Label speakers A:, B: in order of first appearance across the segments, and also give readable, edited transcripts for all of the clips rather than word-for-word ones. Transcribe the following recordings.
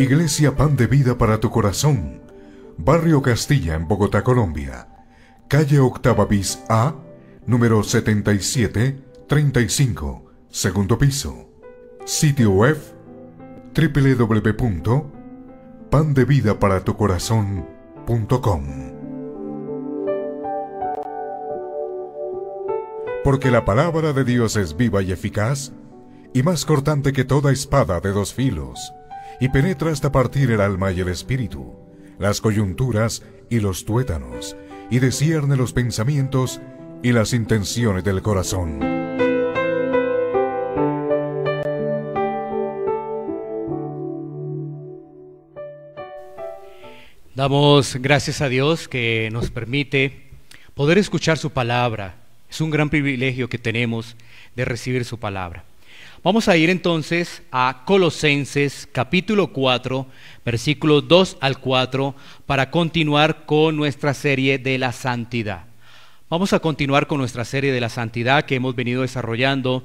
A: Iglesia Pan de Vida para tu Corazón, Barrio Castilla en Bogotá, Colombia. Calle Octava bis A, número 7735, segundo piso. Sitio web www.pandevidaparatucorazon.com. Porque la palabra de Dios es viva y eficaz, y más cortante que toda espada de dos filos, y penetra hasta partir el alma y el espíritu, las coyunturas y los tuétanos, y discierne los pensamientos y las intenciones del corazón.
B: Damos gracias a Dios que nos permite poder escuchar su palabra. Es un gran privilegio que tenemos de recibir su palabra. Vamos a ir entonces a Colosenses capítulo 4, versículos 2 al 4, para continuar con nuestra serie de la santidad. Vamos a continuar con nuestra serie de la santidad que hemos venido desarrollando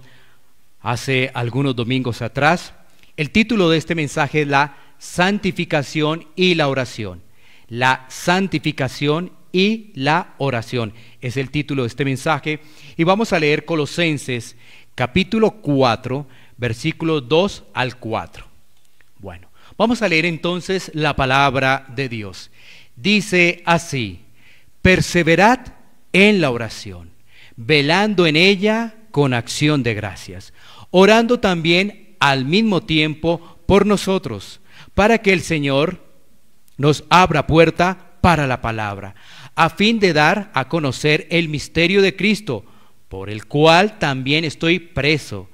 B: hace algunos domingos atrás. El título de este mensaje es la santificación y la oración. La santificación y la oración es el título de este mensaje, y vamos a leer Colosenses capítulo 4, versículos 2 al 4. Bueno, vamos a leer entonces la palabra de Dios. Dice así: perseverad en la oración, velando en ella con acción de gracias, orando también al mismo tiempo por nosotros, para que el Señor nos abra puerta para la palabra, a fin de dar a conocer el misterio de Cristo, por el cual también estoy preso,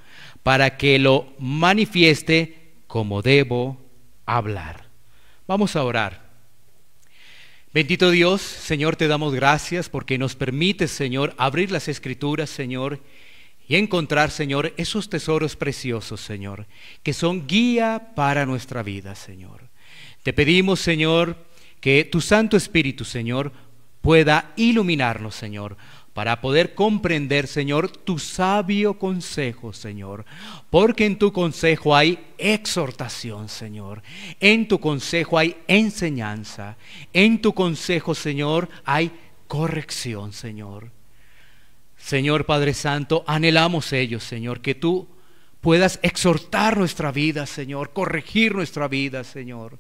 B: para que lo manifieste como debo hablar. Vamos a orar. Bendito Dios, Señor, te damos gracias porque nos permites, Señor, abrir las Escrituras, Señor, y encontrar, Señor, esos tesoros preciosos, Señor, que son guía para nuestra vida, Señor. Te pedimos, Señor, que tu Santo Espíritu, Señor, pueda iluminarnos, Señor, para poder comprender, Señor, tu sabio consejo, Señor, porque en tu consejo hay exhortación, Señor, en tu consejo hay enseñanza, en tu consejo, Señor, hay corrección, Señor. Señor Padre Santo, anhelamos ellos, Señor, que tú puedas exhortar nuestra vida, Señor, corregir nuestra vida, Señor,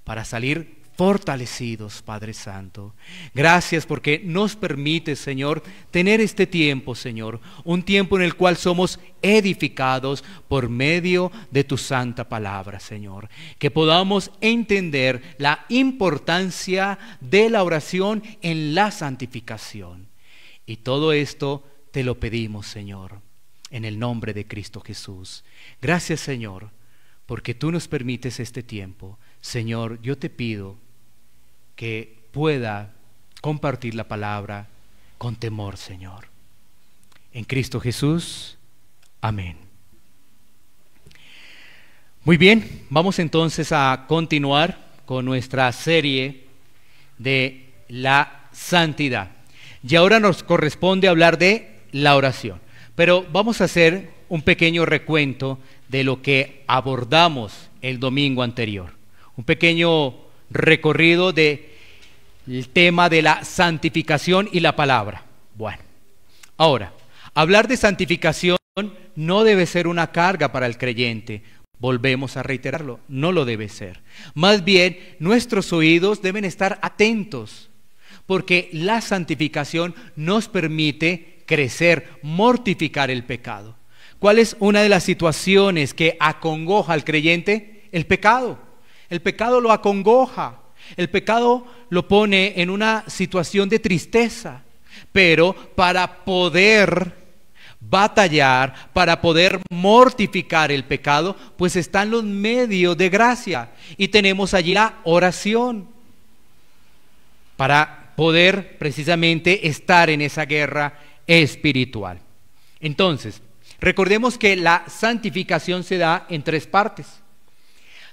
B: para salir fortalecidos, Padre Santo. Gracias porque nos permite, Señor, tener este tiempo, Señor, un tiempo en el cual somos edificados por medio de tu santa palabra, Señor. Que podamos entender la importancia de la oración en la santificación. Y todo esto te lo pedimos, Señor, en el nombre de Cristo Jesús. Gracias, Señor, porque tú nos permites este tiempo. Señor, yo te pido que pueda compartir la palabra con temor, Señor. En Cristo Jesús, amén. Muy bien, vamos entonces a continuar con nuestra serie de la santidad. Y ahora nos corresponde hablar de la oración. Pero vamos a hacer un pequeño recuento de lo que abordamos el domingo anterior. Un pequeño recorrido del tema de la santificación y la palabra. Bueno, ahora, hablar de santificación no debe ser una carga para el creyente. Volvemos a reiterarlo, no lo debe ser. Más bien, nuestros oídos deben estar atentos, porque la santificación nos permite crecer, mortificar el pecado. ¿Cuál es una de las situaciones que acongoja al creyente? El pecado. El pecado lo acongoja, el pecado lo pone en una situación de tristeza, pero para poder batallar, para poder mortificar el pecado, pues están los medios de gracia, y tenemos allí la oración para poder precisamente estar en esa guerra espiritual. Entonces, recordemos que la santificación se da en tres partes.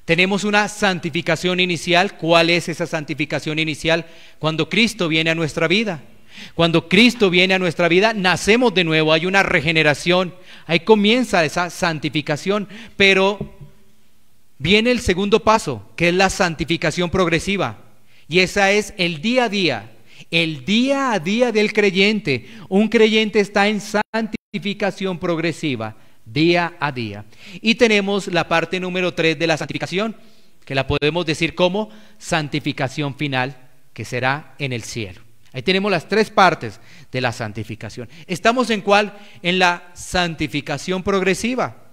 B: Tenemos una santificación inicial. ¿Cuál es esa santificación inicial? Cuando Cristo viene a nuestra vida. Cuando Cristo viene a nuestra vida, nacemos de nuevo, hay una regeneración, ahí comienza esa santificación, pero viene el segundo paso, que es la santificación progresiva. Y esa es el día a día del creyente. Un creyente está en santificación progresiva, día a día. Y tenemos la parte número 3 de la santificación, que la podemos decir como santificación final, que será en el cielo. Ahí tenemos las 3 partes de la santificación. ¿Estamos en cuál? En la santificación progresiva.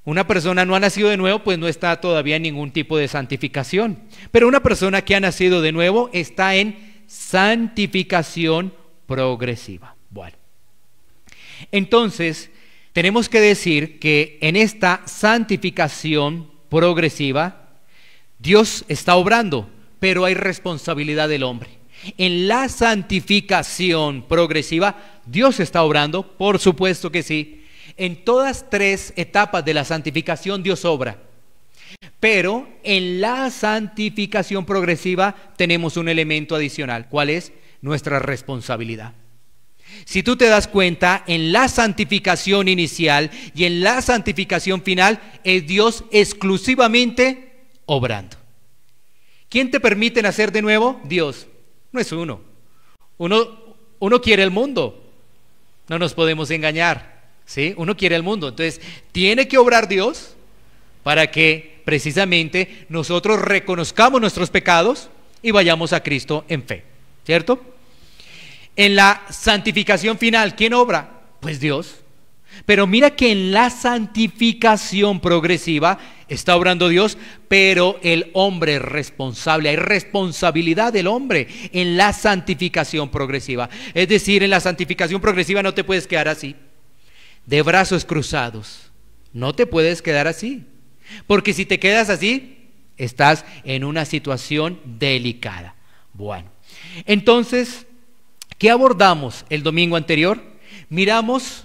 B: Una persona no ha nacido de nuevo, pues no está todavía en ningún tipo de santificación. Pero una persona que ha nacido de nuevo está en santificación progresiva. Bueno, entonces tenemos que decir que en esta santificación progresiva Dios está obrando, pero hay responsabilidad del hombre. En la santificación progresiva Dios está obrando, por supuesto que sí. En todas 3 etapas de la santificación Dios obra. Pero en la santificación progresiva tenemos un elemento adicional. ¿Cuál es? Nuestra responsabilidad. Si tú te das cuenta, en la santificación inicial y en la santificación final es Dios exclusivamente obrando. ¿Quién te permite nacer de nuevo? Dios. No es uno. Uno quiere el mundo. No nos podemos engañar. ¿Sí? Uno quiere el mundo. Entonces, tiene que obrar Dios para que precisamente nosotros reconozcamos nuestros pecados y vayamos a Cristo en fe. ¿Cierto? En la santificación final, ¿quién obra? Pues Dios. Pero mira que en la santificación progresiva está obrando Dios, pero el hombre es responsable. Hay responsabilidad del hombre en la santificación progresiva. Es decir, en la santificación progresiva no te puedes quedar así, de brazos cruzados. No te puedes quedar así, porque si te quedas así, estás en una situación delicada. Bueno, entonces, ¿qué abordamos el domingo anterior? Miramos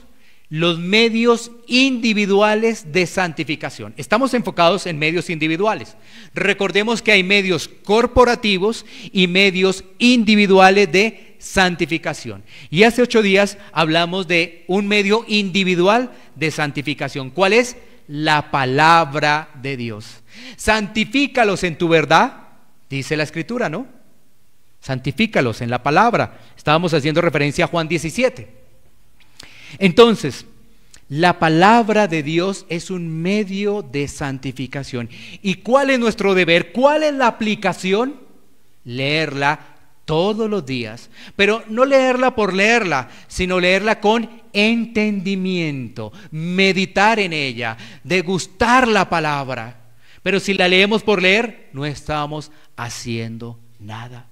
B: los medios individuales de santificación. Estamos enfocados en medios individuales. Recordemos que hay medios corporativos y medios individuales de santificación. Y hace 8 días hablamos de un medio individual de santificación. ¿Cuál es? La palabra de Dios. Santifícalos en tu verdad, dice la Escritura, ¿no? Santifícalos en la palabra. Estábamos haciendo referencia a Juan 17. Entonces, la palabra de Dios es un medio de santificación. ¿Y cuál es nuestro deber? ¿Cuál es la aplicación? Leerla todos los días, pero no leerla por leerla, sino leerla con entendimiento, meditar en ella, degustar la palabra. Pero si la leemos por leer, no estamos haciendo nada.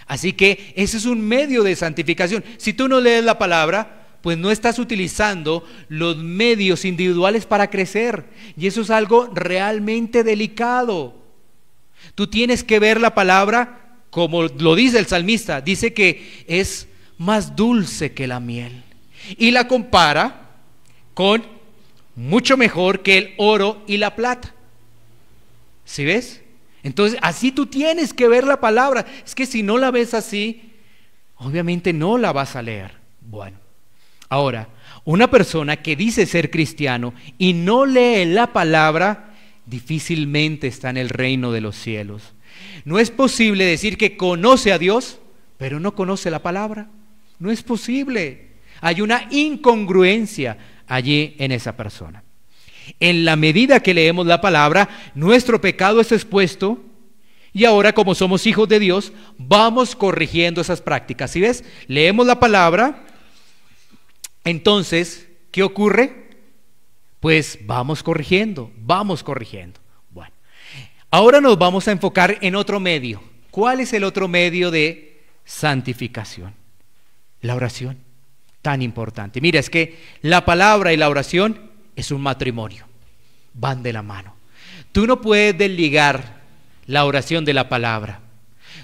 B: Así que ese es un medio de santificación. Si tú no lees la palabra, pues no estás utilizando los medios individuales para crecer, y eso es algo realmente delicado. Tú tienes que ver la palabra como lo dice el salmista, dice que es más dulce que la miel, y la compara con mucho mejor que el oro y la plata. ¿Sí ves? Entonces así tú tienes que ver la palabra. Es que si no la ves así, obviamente no la vas a leer. Bueno, ahora, una persona que dice ser cristiano y no lee la palabra, difícilmente está en el reino de los cielos. No es posible decir que conoce a Dios, pero no conoce la palabra. No es posible. Hay una incongruencia allí en esa persona. En la medida que leemos la palabra, nuestro pecado es expuesto, y ahora, como somos hijos de Dios, vamos corrigiendo esas prácticas. ¿Sí ves? Leemos la palabra. Entonces, ¿qué ocurre? Pues vamos corrigiendo, vamos corrigiendo. Bueno, ahora nos vamos a enfocar en otro medio. ¿Cuál es el otro medio de santificación? La oración, tan importante. Mira, es que la palabra y la oración es un matrimonio, van de la mano. Tú no puedes desligar la oración de la palabra.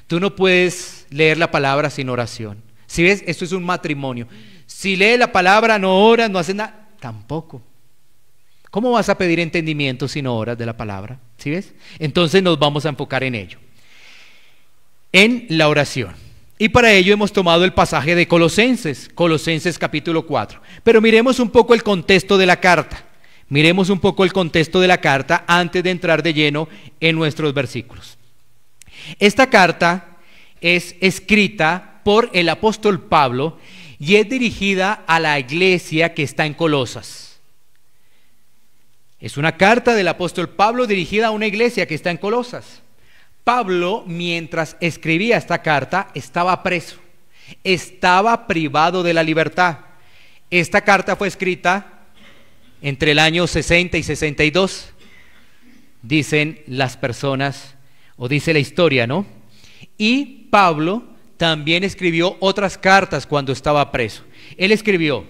B: Tú no puedes leer la palabra sin oración. ¿Sí ves? Esto es un matrimonio. Si lees la palabra, no oras, no haces nada, tampoco. ¿Cómo vas a pedir entendimiento si no oras de la palabra? ¿Sí ves? Entonces nos vamos a enfocar en ello, en la oración. Y para ello hemos tomado el pasaje de Colosenses capítulo 4. Pero miremos un poco el contexto de la carta. Miremos un poco el contexto de la carta antes de entrar de lleno en nuestros versículos. Esta carta es escrita por el apóstol Pablo y es dirigida a la iglesia que está en Colosas. Es una carta del apóstol Pablo dirigida a una iglesia que está en Colosas. Pablo, mientras escribía esta carta, estaba preso, estaba privado de la libertad. Esta carta fue escrita entre el año 60 y 62, dicen las personas, o dice la historia, ¿no? Y Pablo también escribió otras cartas cuando estaba preso. Él escribió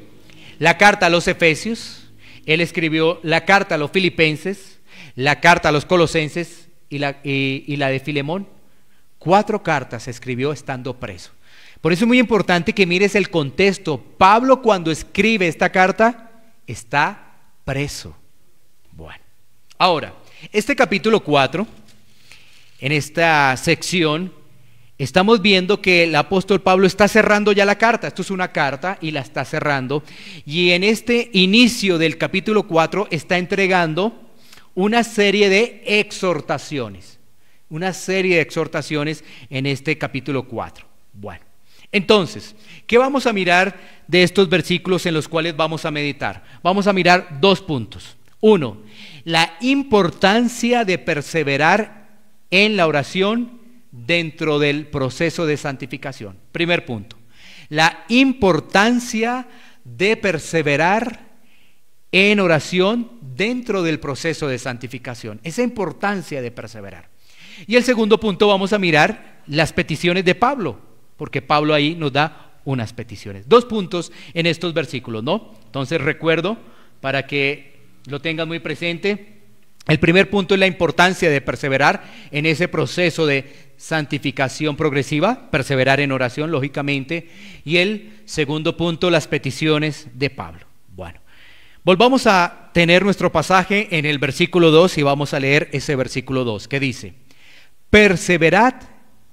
B: la carta a los Efesios, él escribió la carta a los Filipenses, la carta a los Colosenses y la de Filemón. 4 cartas escribió estando preso. Por eso es muy importante que mires el contexto. Pablo, cuando escribe esta carta, está preso. Bueno, ahora, este capítulo 4, en esta sección, estamos viendo que el apóstol Pablo está cerrando ya la carta. Esto es una carta y la está cerrando. Y en este inicio del capítulo 4 está entregando una serie de exhortaciones. Una serie de exhortaciones en este capítulo 4. Bueno, entonces, ¿qué vamos a mirar de estos versículos en los cuales vamos a meditar? Vamos a mirar 2 puntos. 1, la importancia de perseverar en la oración dentro del proceso de santificación. Primer punto, la importancia de perseverar en oración dentro del proceso de santificación. Esa importancia de perseverar. Y el segundo punto, vamos a mirar las peticiones de Pablo, porque Pablo ahí nos da unas peticiones. 2 puntos en estos versículos, ¿no? Entonces recuerdo, para que lo tengan muy presente, el primer punto es la importancia de perseverar en ese proceso de santificación progresiva, perseverar en oración, lógicamente, y el segundo punto, las peticiones de Pablo. Bueno, volvamos a tener nuestro pasaje en el versículo 2 y vamos a leer ese versículo 2, que dice: perseverad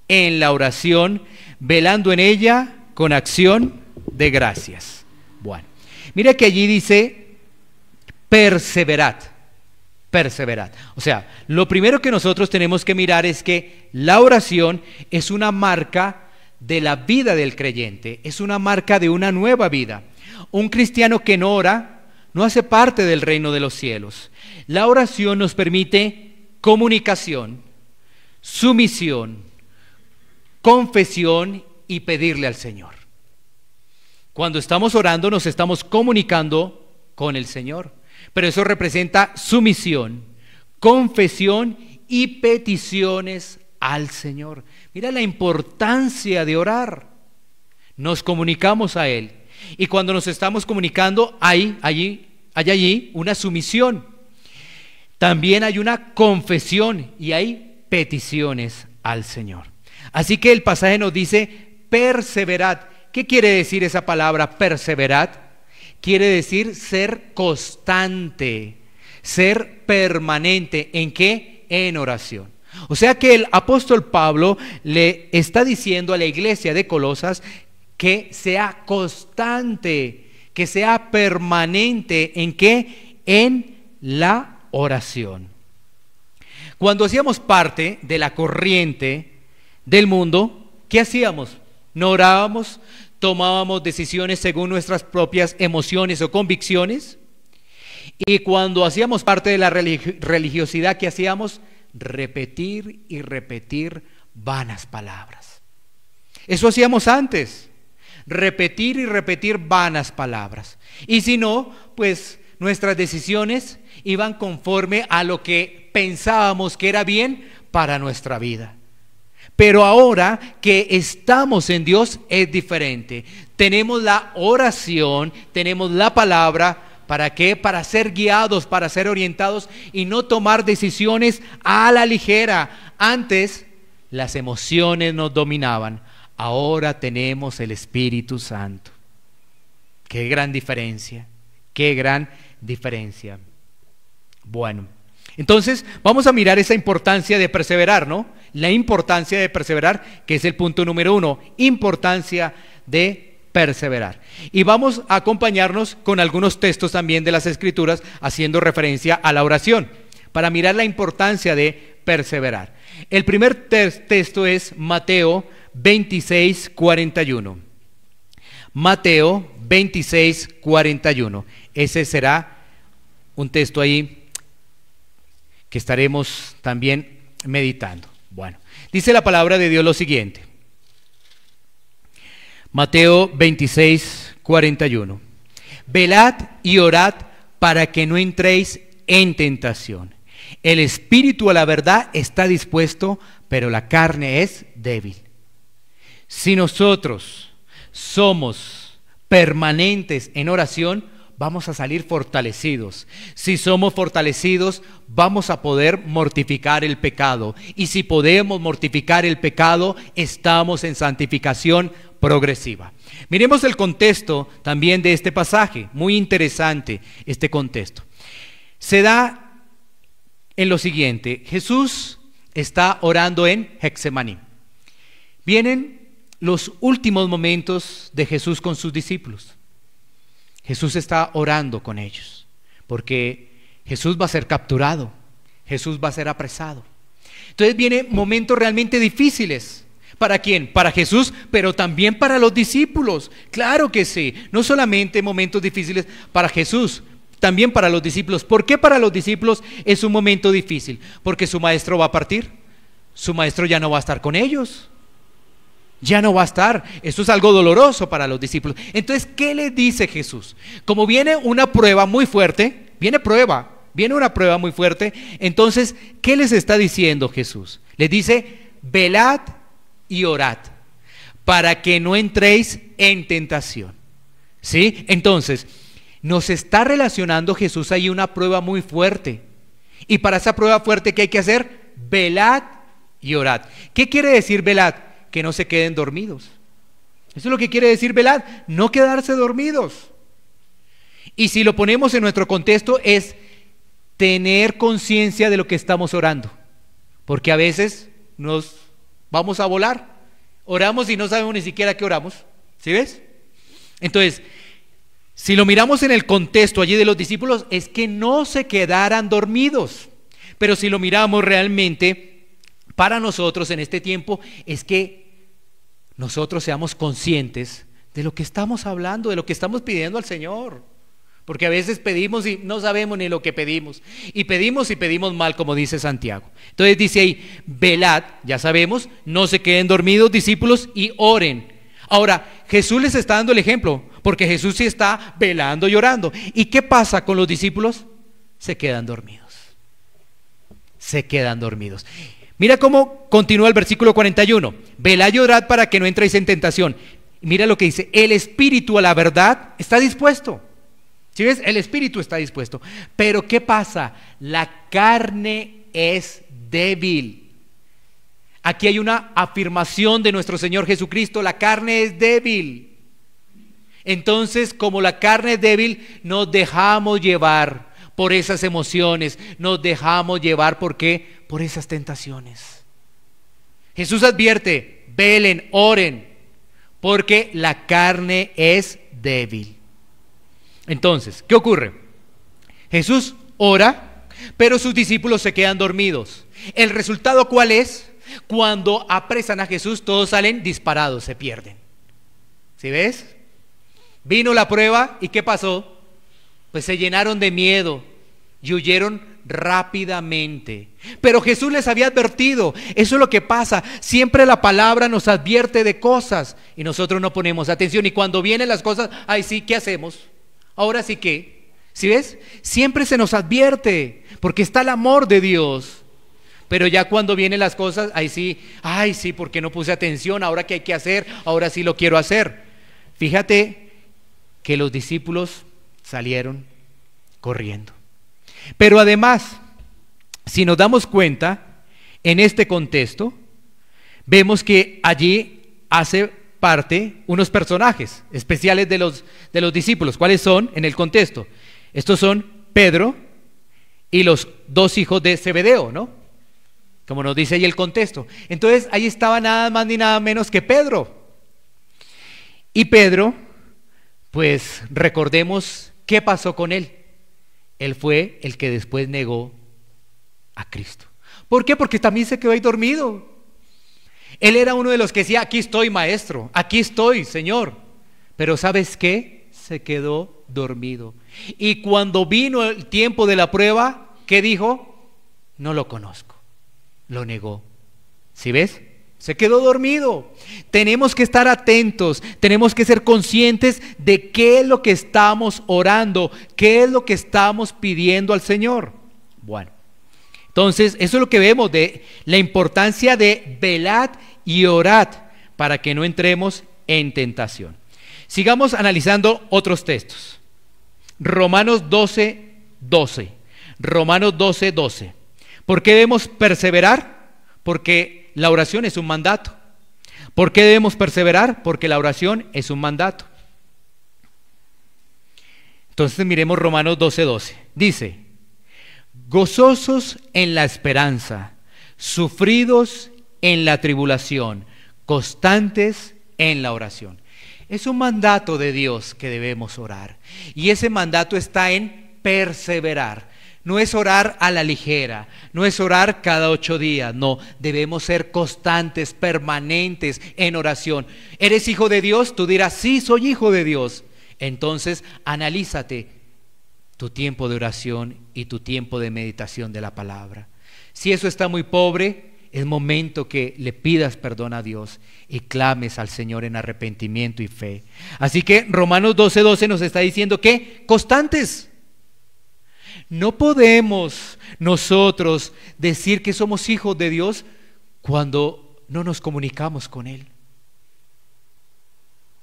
B: en la oración, velando en ella con acción de gracias. Bueno, mira que allí dice perseverad. Perseverad. O sea, lo primero que nosotros tenemos que mirar es que la oración es una marca de la vida del creyente, es una marca de una nueva vida. Un cristiano que no ora no hace parte del reino de los cielos. La oración nos permite comunicación, sumisión, confesión y pedirle al Señor. Cuando estamos orando nos estamos comunicando con el Señor, pero eso representa sumisión, confesión y peticiones al Señor. Mira la importancia de orar. Nos comunicamos a Él, y cuando nos estamos comunicando hay allí una sumisión. También hay una confesión y hay peticiones al Señor. Así que el pasaje nos dice perseverad. ¿Qué quiere decir esa palabra perseverad? Quiere decir ser constante, ser permanente. ¿En qué? En oración. O sea que el apóstol Pablo le está diciendo a la iglesia de Colosas que sea constante, que sea permanente. ¿En qué? En la oración. Cuando hacíamos parte de la corriente del mundo, ¿qué hacíamos? No orábamos, tomábamos decisiones según nuestras propias emociones o convicciones. Y cuando hacíamos parte de la religiosidad, ¿qué hacíamos? Repetir y repetir vanas palabras. Eso hacíamos antes, repetir y repetir vanas palabras. Y si no, pues nuestras decisiones iban conforme a lo que pensábamos que era bien para nuestra vida. Pero ahora que estamos en Dios es diferente. Tenemos la oración, tenemos la palabra. ¿Para qué? Para ser guiados, para ser orientados y no tomar decisiones a la ligera. Antes las emociones nos dominaban. Ahora tenemos el Espíritu Santo. Qué gran diferencia, qué gran diferencia. Bueno, entonces vamos a mirar esa importancia de perseverar, ¿no? La importancia de perseverar, que es el punto número 1, importancia de perseverar. Y vamos a acompañarnos con algunos textos también de las Escrituras haciendo referencia a la oración, para mirar la importancia de perseverar. El primer texto es Mateo 26, 41. Mateo 26, 41. Ese será un texto ahí que estaremos también meditando. Bueno, dice la palabra de Dios lo siguiente. Mateo 26, 41. Velad y orad para que no entréis en tentación. El espíritu a la verdad está dispuesto, pero la carne es débil. Si nosotros somos permanentes en oración, vamos a salir fortalecidos. Si somos fortalecidos, vamos a poder mortificar el pecado. Y si podemos mortificar el pecado, estamos en santificación progresiva. Miremos el contexto también de este pasaje, muy interesante este contexto. Se da en lo siguiente: Jesús está orando en Getsemaní. Vienen los últimos momentos de Jesús con sus discípulos. Jesús está orando con ellos, porque Jesús va a ser capturado, Jesús va a ser apresado. Entonces vienen momentos realmente difíciles. ¿Para quién? Para Jesús, pero también para los discípulos. Claro que sí, no solamente momentos difíciles para Jesús, también para los discípulos. ¿Por qué para los discípulos es un momento difícil? Porque su maestro va a partir, su maestro ya no va a estar con ellos. Ya no va a estar. Esto es algo doloroso para los discípulos. Entonces, ¿qué les dice Jesús? Como viene una prueba muy fuerte, viene una prueba muy fuerte, entonces, ¿qué les está diciendo Jesús? Les dice, velad y orad, para que no entréis en tentación. ¿Sí? Entonces, nos está relacionando Jesús ahí una prueba muy fuerte. Y para esa prueba fuerte, ¿qué hay que hacer? Velad y orad. ¿Qué quiere decir velad? Que no se queden dormidos. Eso es lo que quiere decir velad, no quedarse dormidos. Y si lo ponemos en nuestro contexto, es tener conciencia de lo que estamos orando. Porque a veces nos vamos a volar, oramos y no sabemos ni siquiera qué oramos. ¿Sí ves? Entonces, si lo miramos en el contexto allí de los discípulos, es que no se quedaran dormidos. Pero si lo miramos realmente para nosotros en este tiempo, es que nosotros seamos conscientes de lo que estamos hablando, de lo que estamos pidiendo al Señor. Porque a veces pedimos y no sabemos ni lo que pedimos. Y pedimos mal, como dice Santiago. Entonces dice ahí, velad, ya sabemos, no se queden dormidos, discípulos, y oren. Ahora, Jesús les está dando el ejemplo, porque Jesús sí está velando y orando. ¿Y qué pasa con los discípulos? Se quedan dormidos. Se quedan dormidos. Mira cómo continúa el versículo 41. Velad y orad para que no entréis en tentación. Mira lo que dice, el espíritu a la verdad está dispuesto. ¿Sí ves? El espíritu está dispuesto. Pero ¿qué pasa? La carne es débil. Aquí hay una afirmación de nuestro Señor Jesucristo, la carne es débil. Entonces, como la carne es débil, nos dejamos llevar por esas emociones, nos dejamos llevar, ¿por qué? Por esas tentaciones. Jesús advierte, velen, oren, porque la carne es débil. Entonces, ¿qué ocurre? Jesús ora, pero sus discípulos se quedan dormidos. ¿El resultado cuál es? Cuando apresan a Jesús, todos salen disparados, se pierden. ¿Sí ves? Vino la prueba, ¿y qué pasó? Pues se llenaron de miedo y huyeron rápidamente. Pero Jesús les había advertido. Eso es lo que pasa. Siempre la palabra nos advierte de cosas y nosotros no ponemos atención. Y cuando vienen las cosas, ay sí, ¿qué hacemos? Ahora sí que, ¿sí ves? Siempre se nos advierte porque está el amor de Dios. Pero ya cuando vienen las cosas, ahí sí, ay sí, porque no puse atención, ahora qué hay que hacer, ahora sí lo quiero hacer. Fíjate que los discípulos salieron corriendo. Pero además, si nos damos cuenta, en este contexto, vemos que allí hace parte unos personajes especiales de los discípulos. ¿Cuáles son en el contexto? Estos son Pedro y los dos hijos de Zebedeo, ¿no? Como nos dice ahí el contexto. Entonces ahí estaba nada más ni nada menos que Pedro. Y Pedro, pues recordemos qué pasó con él. Él fue el que después negó a Cristo. ¿Por qué? Porque también se quedó ahí dormido. Él era uno de los que decía, aquí estoy, maestro, aquí estoy, Señor. Pero ¿sabes qué? Se quedó dormido. Y cuando vino el tiempo de la prueba, ¿qué dijo? No lo conozco. Lo negó. ¿Sí ves? Se quedó dormido. Tenemos que estar atentos, tenemos que ser conscientes de qué es lo que estamos orando, qué es lo que estamos pidiendo al Señor. Bueno, entonces eso es lo que vemos de la importancia de velad y orad para que no entremos en tentación. Sigamos analizando otros textos. Romanos 12:12. Romanos 12:12. ¿Por qué debemos perseverar? Porque la oración es un mandato. ¿Por qué debemos perseverar? Porque la oración es un mandato. Entonces miremos Romanos 12:12. Dice, gozosos en la esperanza, sufridos en la tribulación, constantes en la oración. Es un mandato de Dios que debemos orar. Y ese mandato está en perseverar. No es orar a la ligera, no es orar cada 8 días, no, debemos ser constantes, permanentes en oración. ¿Eres hijo de Dios? Tú dirás, sí, soy hijo de Dios. Entonces, analízate tu tiempo de oración y tu tiempo de meditación de la palabra. Si eso está muy pobre, es momento que le pidas perdón a Dios y clames al Señor en arrepentimiento y fe. Así que Romanos 12:12 nos está diciendo que constantes. No podemos nosotros decir que somos hijos de Dios cuando no nos comunicamos con Él.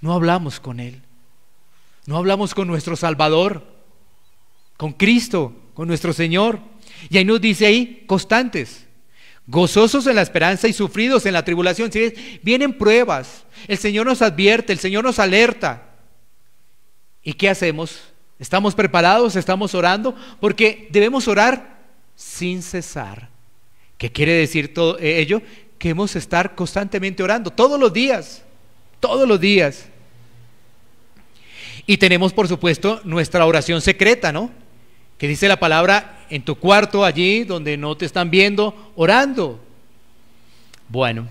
B: No hablamos con Él. No hablamos con nuestro Salvador, con Cristo, con nuestro Señor. Y ahí nos dice ahí, constantes, gozosos en la esperanza y sufridos en la tribulación. ¿Sí? Vienen pruebas, el Señor nos advierte, el Señor nos alerta. ¿Y qué hacemos? ¿Estamos preparados? ¿Estamos orando? Porque debemos orar sin cesar. ¿Qué quiere decir todo ello? Que debemos estar constantemente orando, todos los días, todos los días. Y tenemos, por supuesto, nuestra oración secreta, ¿no? Que dice la palabra, en tu cuarto, allí donde no te están viendo, orando. Bueno,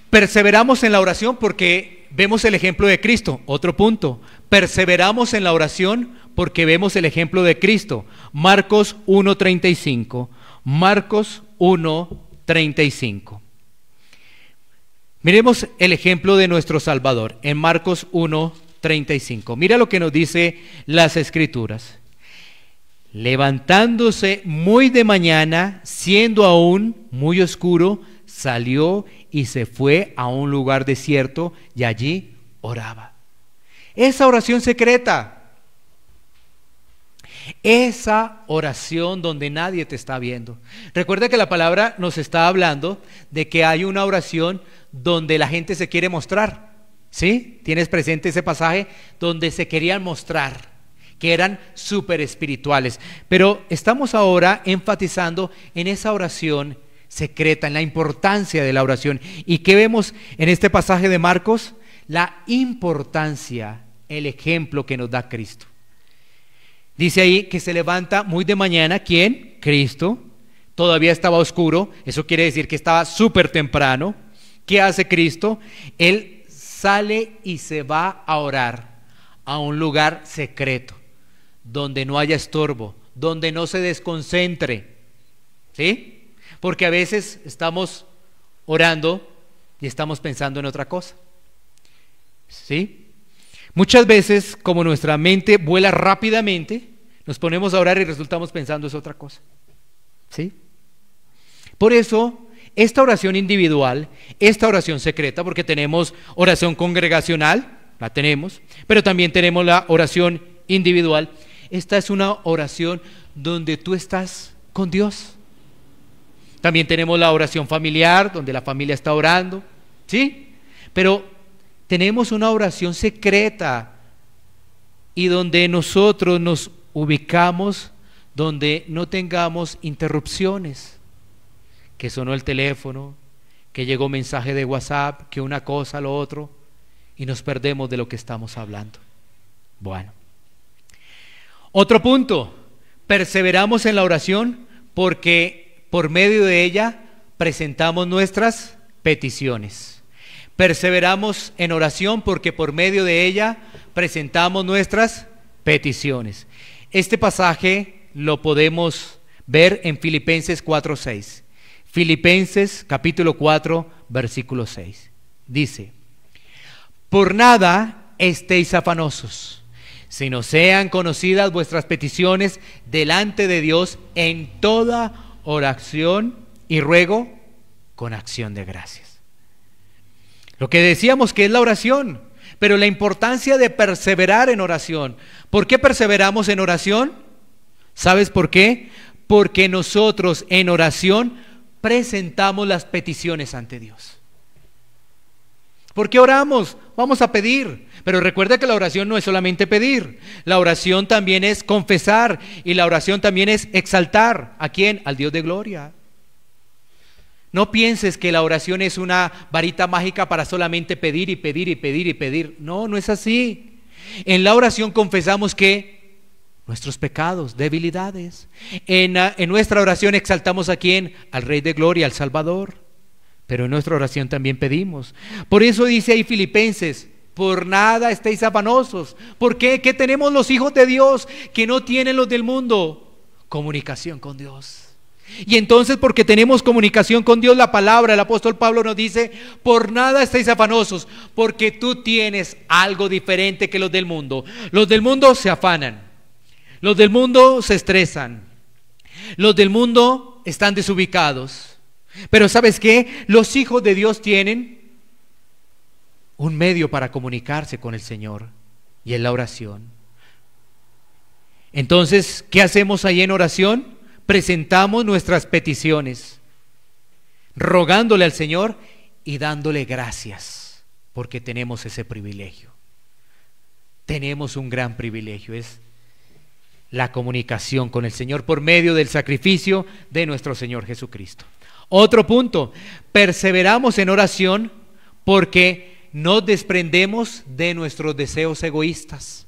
B: perseveramos en la oración porque vemos el ejemplo de Cristo. Otro punto, perseveramos en la oración porque vemos el ejemplo de Cristo. Marcos 1:35. Marcos 1:35. Miremos el ejemplo de nuestro Salvador en Marcos 1:35. Mira lo que nos dice las Escrituras. Levantándose muy de mañana, siendo aún muy oscuro, salió y se fue a un lugar desierto y allí oraba. Esa oración secreta, esa oración donde nadie te está viendo. Recuerda que la palabra nos está hablando de que hay una oración donde la gente se quiere mostrar. ¿Sí? ¿Tienes presente ese pasaje donde se querían mostrar? Que eran súper espirituales. Pero estamos ahora enfatizando en esa oración secreta, en la importancia de la oración. ¿Y qué vemos en este pasaje de Marcos? La importancia, el ejemplo que nos da Cristo. Dice ahí que se levanta muy de mañana. ¿Quién? Cristo. Todavía estaba oscuro, eso quiere decir que estaba súper temprano. ¿Qué hace Cristo? Él sale y se va a orar a un lugar secreto, donde no haya estorbo, donde no se desconcentre. ¿Sí? Porque a veces estamos orando y estamos pensando en otra cosa. ¿Sí? Muchas veces, como nuestra mente vuela rápidamente, nos ponemos a orar y resultamos pensando en otra cosa. ¿Sí? Por eso, esta oración individual, esta oración secreta, porque tenemos oración congregacional, la tenemos, pero también tenemos la oración individual. Esta es una oración donde tú estás con Dios. También tenemos la oración familiar, donde la familia está orando, ¿sí? Pero tenemos una oración secreta y donde nosotros nos ubicamos, donde no tengamos interrupciones, que sonó el teléfono, que llegó mensaje de WhatsApp, que una cosa, lo otro, y nos perdemos de lo que estamos hablando. Bueno. Otro punto, perseveramos en la oración porque por medio de ella presentamos nuestras peticiones. Perseveramos en oración porque por medio de ella presentamos nuestras peticiones. Este pasaje lo podemos ver en Filipenses 4:6. Filipenses capítulo 4, versículo 6. Dice: por nada estéis afanosos, sino sean conocidas vuestras peticiones delante de Dios en toda oración y ruego con acción de gracias. Lo que decíamos que es la oración, pero la importancia de perseverar en oración. ¿Por qué perseveramos en oración? ¿Sabes por qué? Porque nosotros en oración presentamos las peticiones ante Dios. ¿Por qué oramos? Vamos a pedir. Pero recuerda que la oración no es solamente pedir. La oración también es confesar. Y la oración también es exaltar. ¿A quién? Al Dios de gloria. No pienses que la oración es una varita mágica para solamente pedir y pedir y pedir y pedir. No, no es así. En la oración confesamos que nuestros pecados, debilidades. En nuestra oración exaltamos ¿a quién? Al Rey de gloria, al Salvador. Pero en nuestra oración también pedimos. Por eso dice ahí Filipenses: por nada estéis afanosos. ¿Por qué? ¿Qué tenemos los hijos de Dios que no tienen los del mundo? Comunicación con Dios. Y entonces, porque tenemos comunicación con Dios, la palabra, el apóstol Pablo nos dice: por nada estéis afanosos, porque tú tienes algo diferente que los del mundo. Los del mundo se afanan, los del mundo se estresan, los del mundo están desubicados. Pero ¿sabes qué? Los hijos de Dios tienen un medio para comunicarse con el Señor, y es la oración. Entonces, ¿qué hacemos ahí en oración? Presentamos nuestras peticiones, rogándole al Señor y dándole gracias, porque tenemos ese privilegio. Tenemos un gran privilegio, es la comunicación con el Señor por medio del sacrificio de nuestro Señor Jesucristo. Otro punto, perseveramos en oración porque nos desprendemos de nuestros deseos egoístas.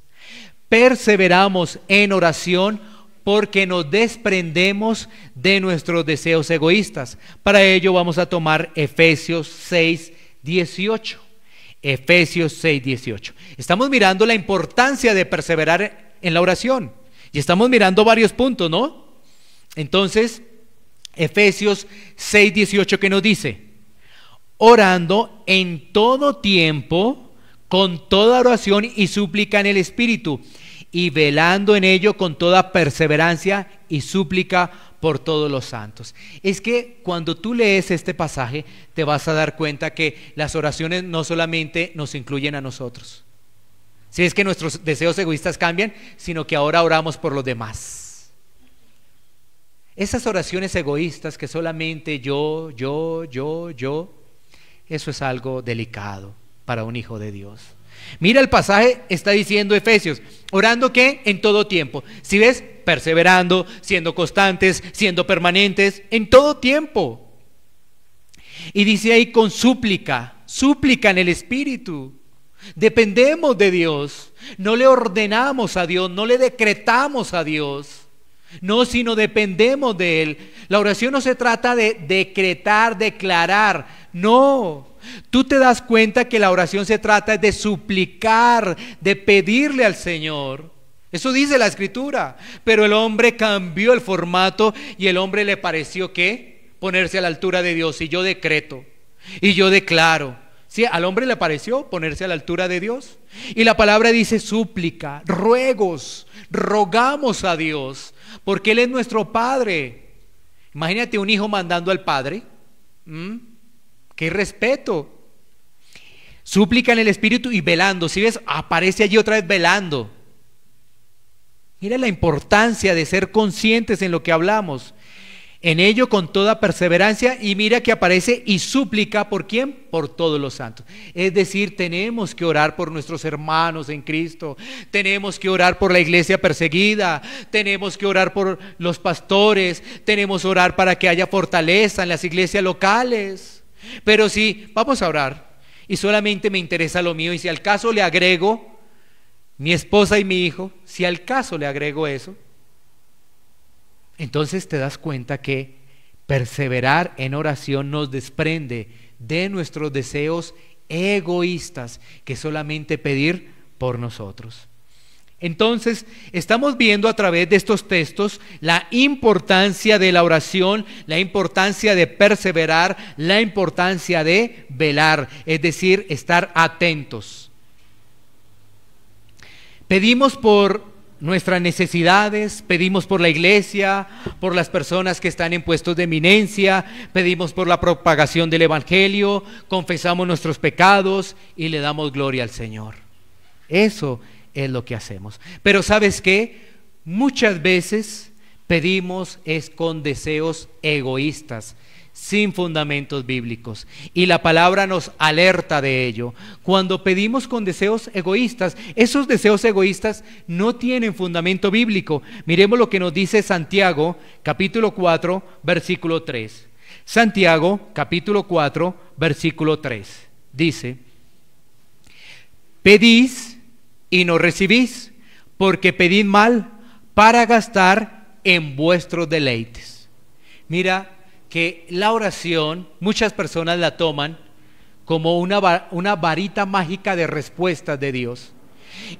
B: Perseveramos en oración porque nos desprendemos de nuestros deseos egoístas. Para ello vamos a tomar Efesios 6:18. Efesios 6:18. Estamos mirando la importancia de perseverar en la oración y estamos mirando varios puntos, ¿no? Entonces, Efesios 6:18, que nos dice: orando en todo tiempo con toda oración y súplica en el Espíritu, y velando en ello con toda perseverancia y súplica por todos los santos. Es que cuando tú lees este pasaje te vas a dar cuenta que las oraciones no solamente nos incluyen a nosotros, si es que nuestros deseos egoístas cambian, sino que ahora oramos por los demás. Esas oraciones egoístas que solamente yo, eso es algo delicado para un hijo de Dios. Mira, el pasaje está diciendo Efesios, orando ¿qué? En todo tiempo. Si ves, perseverando, siendo constantes, siendo permanentes, en todo tiempo. Y dice ahí con súplica en el Espíritu. Dependemos de Dios, no le ordenamos a Dios, no le decretamos a Dios. No, sino dependemos de Él. La oración no se trata de decretar, declarar. No, tú te das cuenta que la oración se trata de suplicar, de pedirle al Señor. Eso dice la Escritura. Pero el hombre cambió el formato y el hombre le pareció que ponerse a la altura de Dios. Y yo decreto, y yo declaro. Sí, al hombre le pareció ponerse a la altura de Dios. Y la palabra dice súplica, ruegos, rogamos a Dios, porque Él es nuestro Padre. Imagínate un hijo mandando al padre. ¡Qué respeto! Súplica en el Espíritu y velando. Si ves, aparece allí otra vez velando. Mira la importancia de ser conscientes en lo que hablamos. En ello con toda perseverancia, y mira que aparece y súplica, ¿por quién? Por todos los santos. Es decir, tenemos que orar por nuestros hermanos en Cristo, tenemos que orar por la iglesia perseguida, tenemos que orar por los pastores, tenemos que orar para que haya fortaleza en las iglesias locales. Pero sí, vamos a orar. y solamente me interesa lo mío, y si al caso le agrego mi esposa y mi hijo, si al caso le agrego eso, entonces te das cuenta que perseverar en oración nos desprende de nuestros deseos egoístas, que solamente pedir por nosotros. Entonces, estamos viendo a través de estos textos la importancia de la oración, la importancia de perseverar, la importancia de velar, es decir, estar atentos. Pedimos por nuestras necesidades, pedimos por la iglesia, por las personas que están en puestos de eminencia, pedimos por la propagación del evangelio, confesamos nuestros pecados y le damos gloria al Señor. Eso es lo que hacemos. Pero ¿sabes qué? Muchas veces pedimos es con deseos egoístas, sin fundamentos bíblicos, y la palabra nos alerta de ello. Cuando pedimos con deseos egoístas, esos deseos egoístas no tienen fundamento bíblico. Miremos lo que nos dice Santiago, capítulo 4, versículo 3. Santiago, capítulo 4, versículo 3. Dice: pedís y no recibís, porque pedid mal para gastar en vuestros deleites. Mira que la oración, muchas personas la toman como una varita mágica de respuestas de Dios.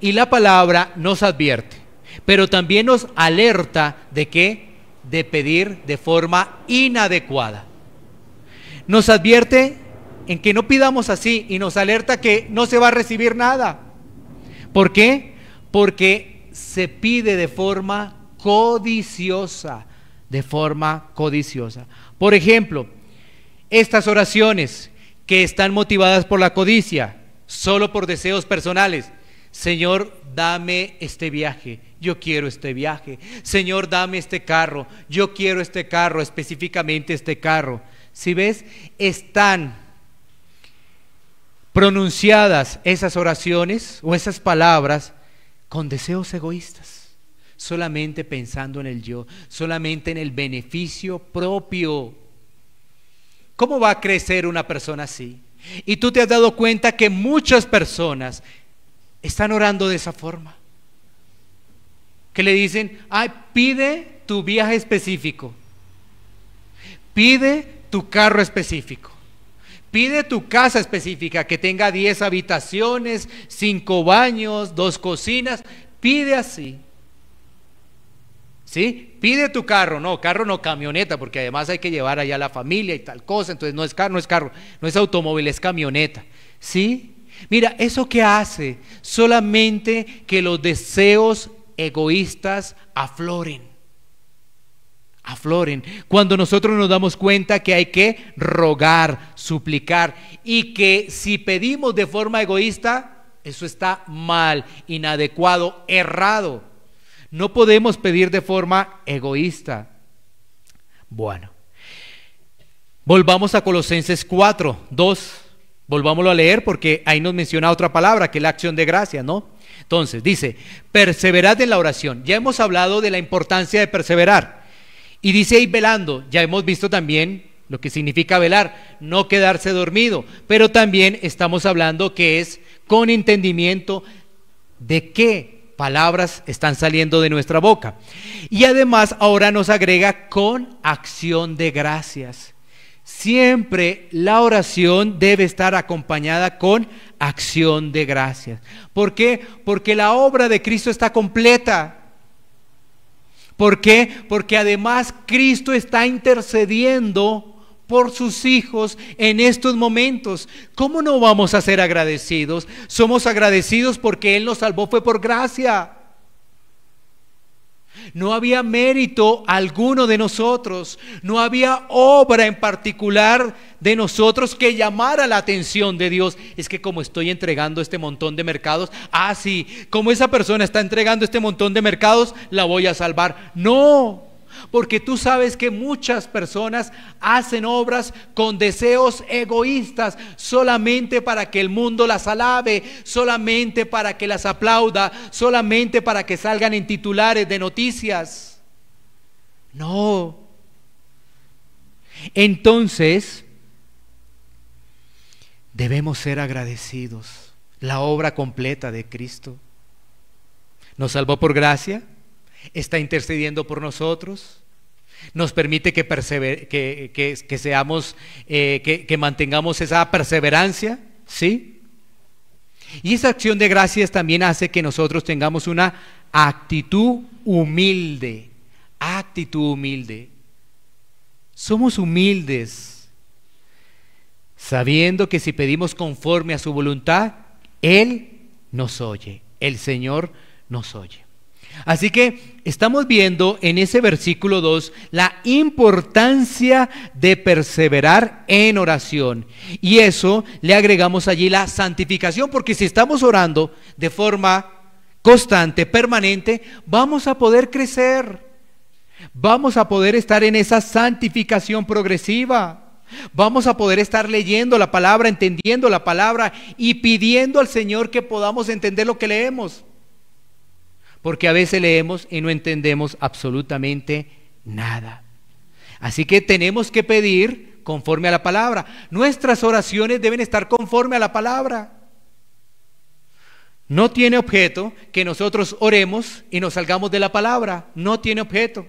B: Y la palabra nos advierte, pero también nos alerta de que de pedir de forma inadecuada. Nos advierte en que no pidamos así y nos alerta que no se va a recibir nada. ¿Por qué? Porque se pide de forma codiciosa, Por ejemplo, estas oraciones que están motivadas por la codicia, solo por deseos personales. Señor, dame este viaje, yo quiero este viaje. Señor, dame este carro, yo quiero este carro, específicamente este carro. Si ves, están pronunciadas esas oraciones o esas palabras con deseos egoístas, solamente pensando en el yo, solamente en el beneficio propio. ¿Cómo va a crecer una persona así? Y tú te has dado cuenta que muchas personas están orando de esa forma, que le dicen: ay, pide tu viaje específico, pide tu carro específico, pide tu casa específica, que tenga 10 habitaciones, 5 baños, 2 cocinas, pide así. ¿Sí? Pide tu carro no, camioneta, porque además hay que llevar allá a la familia y tal cosa, entonces no es carro, no es automóvil, es camioneta. ¿Sí? Mira, ¿eso qué hace? Solamente que los deseos egoístas afloren. Cuando nosotros nos damos cuenta que hay que rogar, suplicar, y que si pedimos de forma egoísta, eso está mal, inadecuado, errado. No podemos pedir de forma egoísta. Bueno, volvamos a Colosenses 4, 2. Volvámoslo a leer porque ahí nos menciona otra palabra que es la acción de gracia, ¿no? Entonces dice: perseverad en la oración. Ya hemos hablado de la importancia de perseverar. Y dice ahí velando. Ya hemos visto también lo que significa velar, no quedarse dormido. Pero también estamos hablando que es con entendimiento de qué palabras están saliendo de nuestra boca. Y además ahora nos agrega con acción de gracias. Siempre la oración debe estar acompañada con acción de gracias. ¿Por qué? Porque la obra de Cristo está completa. ¿Por qué? Porque además Cristo está intercediendo por sus hijos en estos momentos. ¿Cómo no vamos a ser agradecidos? Somos agradecidos porque Él nos salvó, fue por gracia. No había mérito alguno de nosotros, no había obra en particular de nosotros que llamara la atención de Dios. Es que como estoy entregando este montón de mercados, sí, como esa persona está entregando este montón de mercados, la voy a salvar. No, porque tú sabes que muchas personas hacen obras con deseos egoístas, solamente para que el mundo las alabe, solamente para que las aplauda, solamente para que salgan en titulares de noticias. No. Entonces, debemos ser agradecidos. La obra completa de Cristo. Nos salvó por gracia, está intercediendo por nosotros, nos permite que mantengamos esa perseverancia, ¿sí? Y esa acción de gracias también hace que nosotros tengamos una actitud humilde. Actitud humilde. Somos humildes, sabiendo que si pedimos conforme a su voluntad, Él nos oye, el Señor nos oye. Así que estamos viendo en ese versículo 2 la importancia de perseverar en oración. Y eso le agregamos allí la santificación, porque si estamos orando de forma constante, permanente, vamos a poder crecer. Vamos a poder estar en esa santificación progresiva. Vamos a poder estar leyendo la palabra, entendiendo la palabra y pidiendo al Señor que podamos entender lo que leemos. Porque a veces leemos y no entendemos absolutamente nada. Así que tenemos que pedir conforme a la palabra. Nuestras oraciones deben estar conforme a la palabra. No tiene objeto que nosotros oremos y nos salgamos de la palabra. No tiene objeto.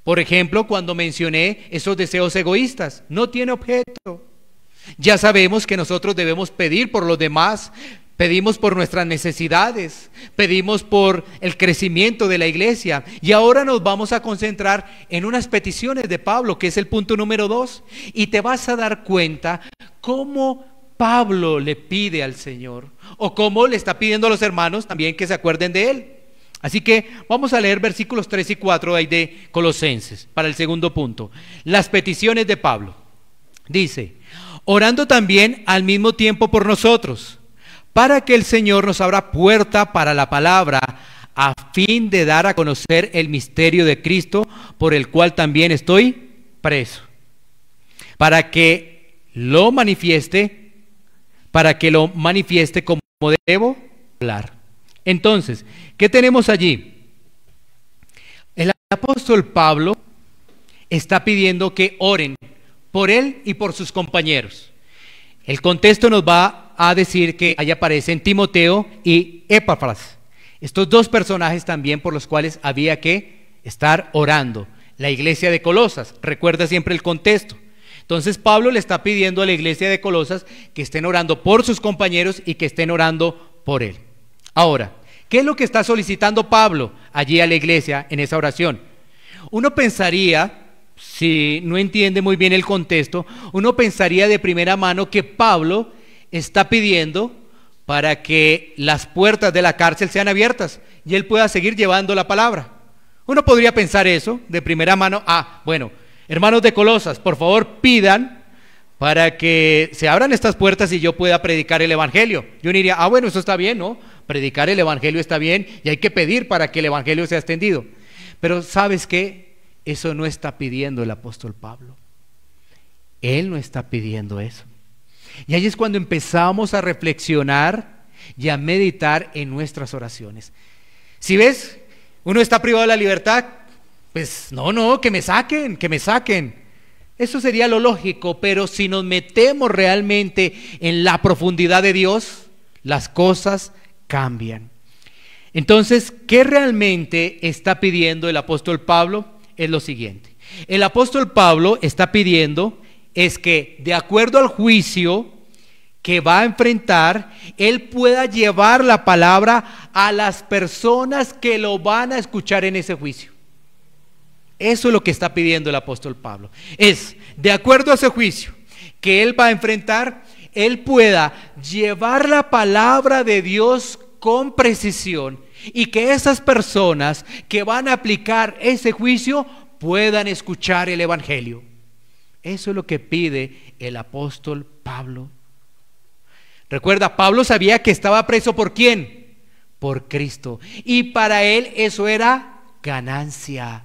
B: Por ejemplo, cuando mencioné esos deseos egoístas, no tiene objeto. Ya sabemos que nosotros debemos pedir por los demás, pedimos por nuestras necesidades, pedimos por el crecimiento de la iglesia. Y ahora nos vamos a concentrar en unas peticiones de Pablo, que es el punto número 2. Y te vas a dar cuenta cómo Pablo le pide al Señor, o cómo le está pidiendo a los hermanos también que se acuerden de él. Así que vamos a leer versículos 3 y 4 ahí de Colosenses para el segundo punto. Las peticiones de Pablo. Dice: orando también al mismo tiempo por nosotros, para que el Señor nos abra puerta para la palabra, a fin de dar a conocer el misterio de Cristo, por el cual también estoy preso, para que lo manifieste como debo hablar. Entonces, ¿qué tenemos allí? El apóstol Pablo está pidiendo que oren por él y por sus compañeros. El contexto nos va a decir que allá aparecen Timoteo y Epafras, estos dos personajes también por los cuales había que estar orando. La iglesia de Colosas, recuerda siempre el contexto. Entonces Pablo le está pidiendo a la iglesia de Colosas que estén orando por sus compañeros y que estén orando por él. Ahora, ¿qué es lo que está solicitando Pablo allí a la iglesia en esa oración? Uno pensaría, si no entiende muy bien el contexto, uno pensaría de primera mano que Pablo está pidiendo para que las puertas de la cárcel sean abiertas y él pueda seguir llevando la palabra. Uno podría pensar eso de primera mano. Bueno, hermanos de Colosas, por favor pidan para que se abran estas puertas y yo pueda predicar el evangelio. Yo diría, bueno, eso está bien, ¿no? Predicar el evangelio está bien y hay que pedir para que el evangelio sea extendido. Pero ¿sabes qué? Eso no está pidiendo el apóstol Pablo. Él no está pidiendo eso. Y ahí es cuando empezamos a reflexionar y a meditar en nuestras oraciones. Si ves, uno está privado de la libertad, pues no, que me saquen. Eso sería lo lógico, pero si nos metemos realmente en la profundidad de Dios, las cosas cambian. Entonces, ¿qué realmente está pidiendo el apóstol Pablo? Es lo siguiente. El apóstol Pablo está pidiendo es que, de acuerdo al juicio que va a enfrentar, él pueda llevar la palabra a las personas que lo van a escuchar en ese juicio. Eso es lo que está pidiendo el apóstol Pablo. Es, de acuerdo a ese juicio que él va a enfrentar, él pueda llevar la palabra de Dios con precisión y que esas personas que van a aplicar ese juicio puedan escuchar el evangelio. Eso es lo que pide el apóstol Pablo. Recuerda, Pablo sabía que estaba preso ¿por quién? Por Cristo. Y para él eso era ganancia.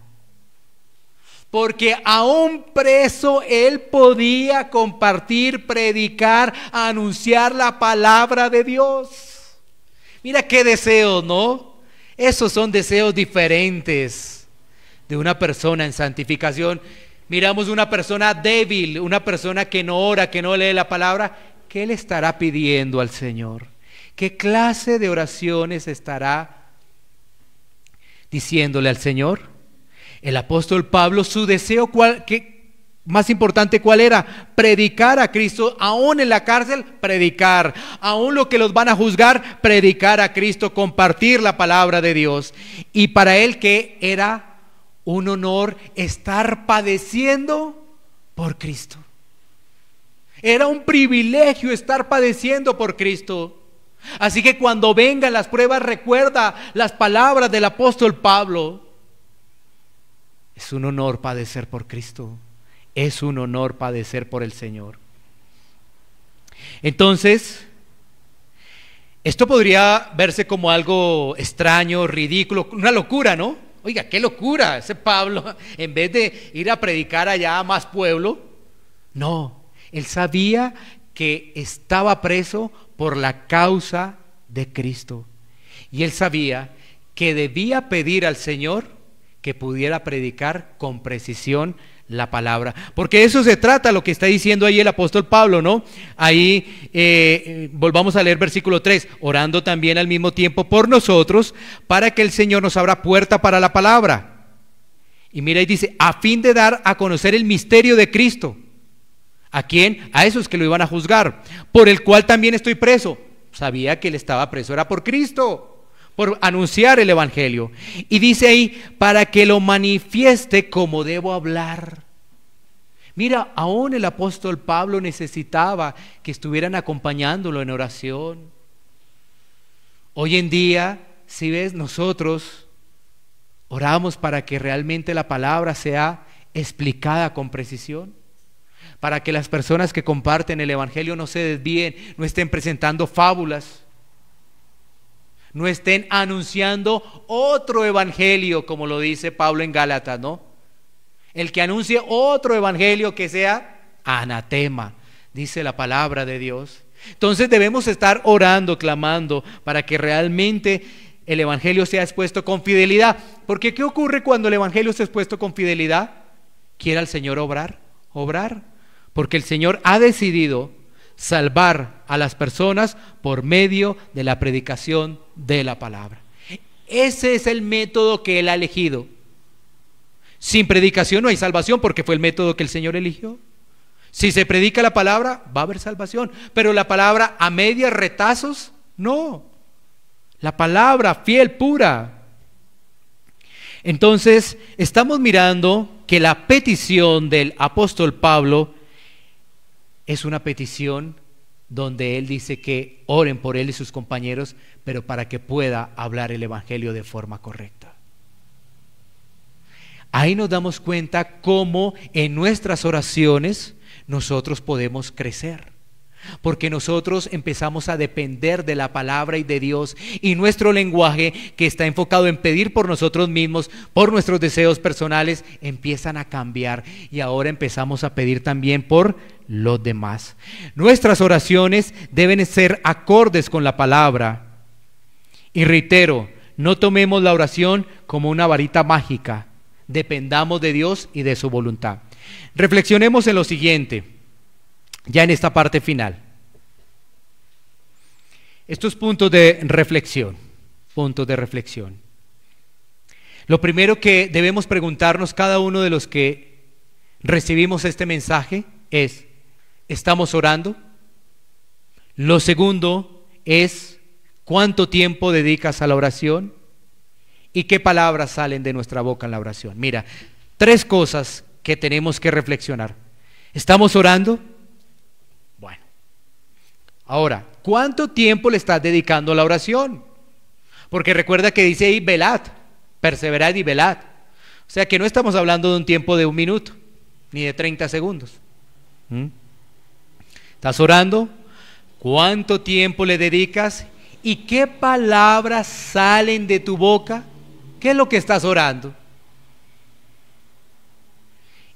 B: Porque aún preso él podía compartir, predicar, anunciar la palabra de Dios. Mira qué deseos, ¿no? Esos son deseos diferentes de una persona en santificación. Miramos una persona débil, una persona que no ora, que no lee la palabra, ¿qué le estará pidiendo al Señor? ¿Qué clase de oraciones estará diciéndole al Señor? El apóstol Pablo, su deseo más importante, ¿cuál era? Predicar a Cristo, aún en la cárcel, predicar, aún lo que los van a juzgar, predicar a Cristo, compartir la palabra de Dios. Y para él, que era un honor estar padeciendo por Cristo. Era un privilegio estar padeciendo por Cristo. Así que cuando vengan las pruebas, recuerda las palabras del apóstol Pablo. Es un honor padecer por Cristo. Es un honor padecer por el Señor. Entonces, esto podría verse como algo extraño, ridículo, una locura, ¿no? Oiga, qué locura, ese Pablo, en vez de ir a predicar allá a más pueblo, no, él sabía que estaba preso por la causa de Cristo. Y él sabía que debía pedir al Señor que pudiera predicar con precisión la palabra, porque eso se trata, lo que está diciendo ahí el apóstol Pablo, ¿no? Ahí volvamos a leer versículo 3, orando también al mismo tiempo por nosotros, para que el Señor nos abra puerta para la palabra. Y mira, y dice, a fin de dar a conocer el misterio de Cristo. ¿A quién? A esos que lo iban a juzgar, por el cual también estoy preso. Sabía que él estaba preso, era por Cristo, por anunciar el evangelio. Y dice ahí, para que lo manifieste como debo hablar. Mira, aún el apóstol Pablo necesitaba que estuvieran acompañándolo en oración. Hoy en día, si ves, nosotros oramos para que realmente la palabra sea explicada con precisión, para que las personas que comparten el evangelio no se desvíen, no estén presentando fábulas, no estén anunciando otro evangelio, como lo dice Pablo en Gálatas, ¿no? El que anuncie otro evangelio que sea anatema, dice la palabra de Dios. Entonces debemos estar orando, clamando, para que realmente el evangelio sea expuesto con fidelidad. Porque ¿qué ocurre cuando el evangelio es expuesto con fidelidad? ¿Quiere el Señor obrar? Porque el Señor ha decidido salvar a las personas por medio de la predicación de la palabra. Ese es el método que Él ha elegido. Sin predicación no hay salvación, porque fue el método que el Señor eligió. Si se predica la palabra, va a haber salvación, pero la palabra a medias, retazos, no. La palabra fiel, pura. Entonces, estamos mirando que la petición del apóstol Pablo es una petición donde él dice que oren por él y sus compañeros, pero para que pueda hablar el evangelio de forma correcta. Ahí nos damos cuenta cómo en nuestras oraciones nosotros podemos crecer, porque nosotros empezamos a depender de la palabra y de Dios, y nuestro lenguaje, que está enfocado en pedir por nosotros mismos, por nuestros deseos personales, empiezan a cambiar, y ahora empezamos a pedir también por los demás. Nuestras oraciones deben ser acordes con la palabra, y reitero, no tomemos la oración como una varita mágica. Dependamos de Dios y de su voluntad. Reflexionemos en lo siguiente, ya en esta parte final. Estos puntos de reflexión. Lo primero que debemos preguntarnos cada uno de los que recibimos este mensaje es, ¿estamos orando? Lo segundo es, ¿cuánto tiempo dedicas a la oración? ¿Y qué palabras salen de nuestra boca en la oración? Mira, 3 cosas que tenemos que reflexionar. ¿Estamos orando? Bueno. Ahora, ¿cuánto tiempo le estás dedicando a la oración? Porque recuerda que dice ahí, velad, perseverad y velad. O sea que no estamos hablando de un tiempo de 1 minuto, ni de 30 segundos. ¿Estás orando? ¿Cuánto tiempo le dedicas? ¿Y qué palabras salen de tu boca? ¿Qué es lo que estás orando?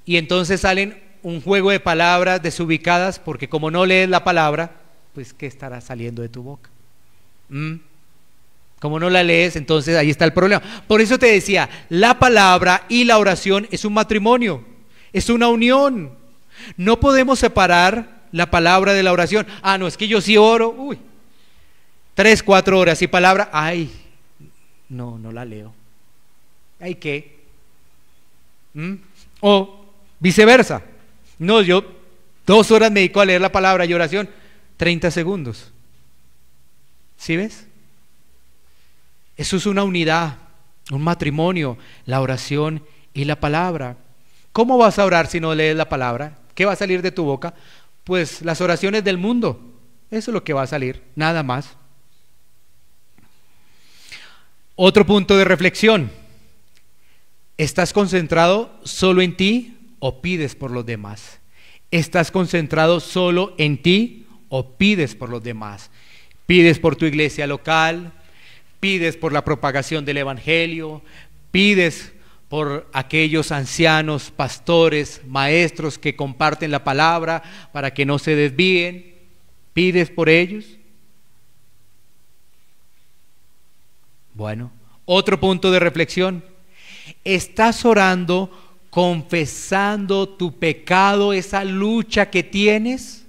B: Y entonces salen un juego de palabras desubicadas, porque como no lees la palabra, pues ¿qué estará saliendo de tu boca? Como no la lees, entonces ahí está el problema. Por eso te decía, la palabra y la oración es un matrimonio, es una unión. No podemos separar la palabra de la oración. Ah, no, es que yo sí oro, 3, 4 horas y palabra, ay, no la leo. ¿Ay qué? O viceversa. No, yo 2 horas me dedico a leer la palabra y oración, 30 segundos. ¿Sí ves? Eso es una unidad, un matrimonio, la oración y la palabra. ¿Cómo vas a orar si no lees la palabra? ¿Qué va a salir de tu boca? Pues las oraciones del mundo. Eso es lo que va a salir, nada más. Otro punto de reflexión. ¿Estás concentrado solo en ti o pides por los demás? ¿Estás concentrado solo en ti o pides por los demás? ¿Pides por tu iglesia local? ¿Pides por la propagación del evangelio? ¿Pides por aquellos ancianos, pastores, maestros que comparten la palabra para que no se desvíen? ¿Pides por ellos? Bueno, otro punto de reflexión. ¿Estás orando confesando tu pecado, esa lucha que tienes?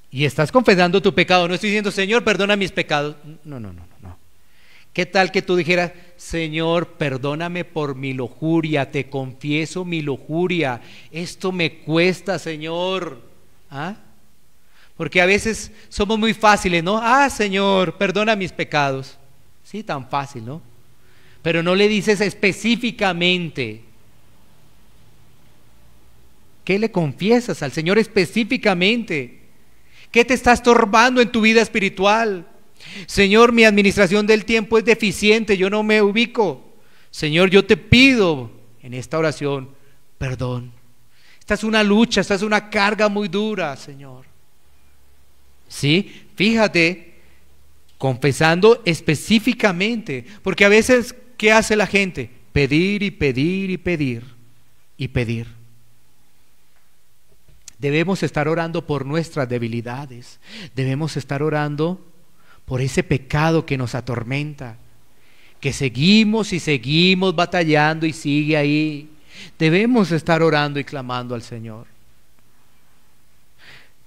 B: Y estás confesando tu pecado. No estoy diciendo, Señor, perdona mis pecados. No. ¿Qué tal que tú dijeras, Señor, perdóname por mi lujuria, te confieso mi lujuria, esto me cuesta, Señor? Porque a veces somos muy fáciles, ¿no? Señor, perdona mis pecados. Sí, tan fácil, ¿no? Pero no le dices específicamente. ¿Qué le confiesas al Señor específicamente? ¿Qué te está estorbando en tu vida espiritual? Señor, mi administración del tiempo es deficiente, yo no me ubico. Señor, yo te pido en esta oración perdón. Esta es una lucha, esta es una carga muy dura, Señor. Sí, fíjate, confesando específicamente, porque a veces, ¿qué hace la gente? Pedir y pedir y pedir y pedir. Debemos estar orando por nuestras debilidades, debemos estar orando por ese pecado que nos atormenta, que seguimos y seguimos batallando y sigue ahí. Debemos estar orando y clamando al Señor.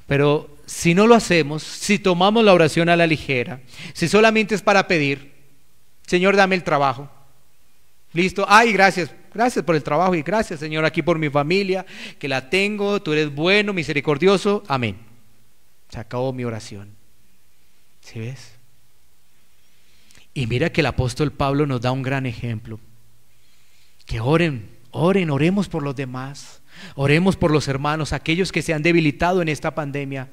B: Pero si no lo hacemos, si tomamos la oración a la ligera, si solamente es para pedir, Señor, dame el trabajo. Listo, gracias por el trabajo y gracias, Señor, aquí por mi familia, que la tengo, tú eres bueno, misericordioso, amén. Se acabó mi oración. ¿Sí ves? Y mira que el apóstol Pablo nos da un gran ejemplo. Que oremos por los demás, oremos por los hermanos, aquellos que se han debilitado en esta pandemia.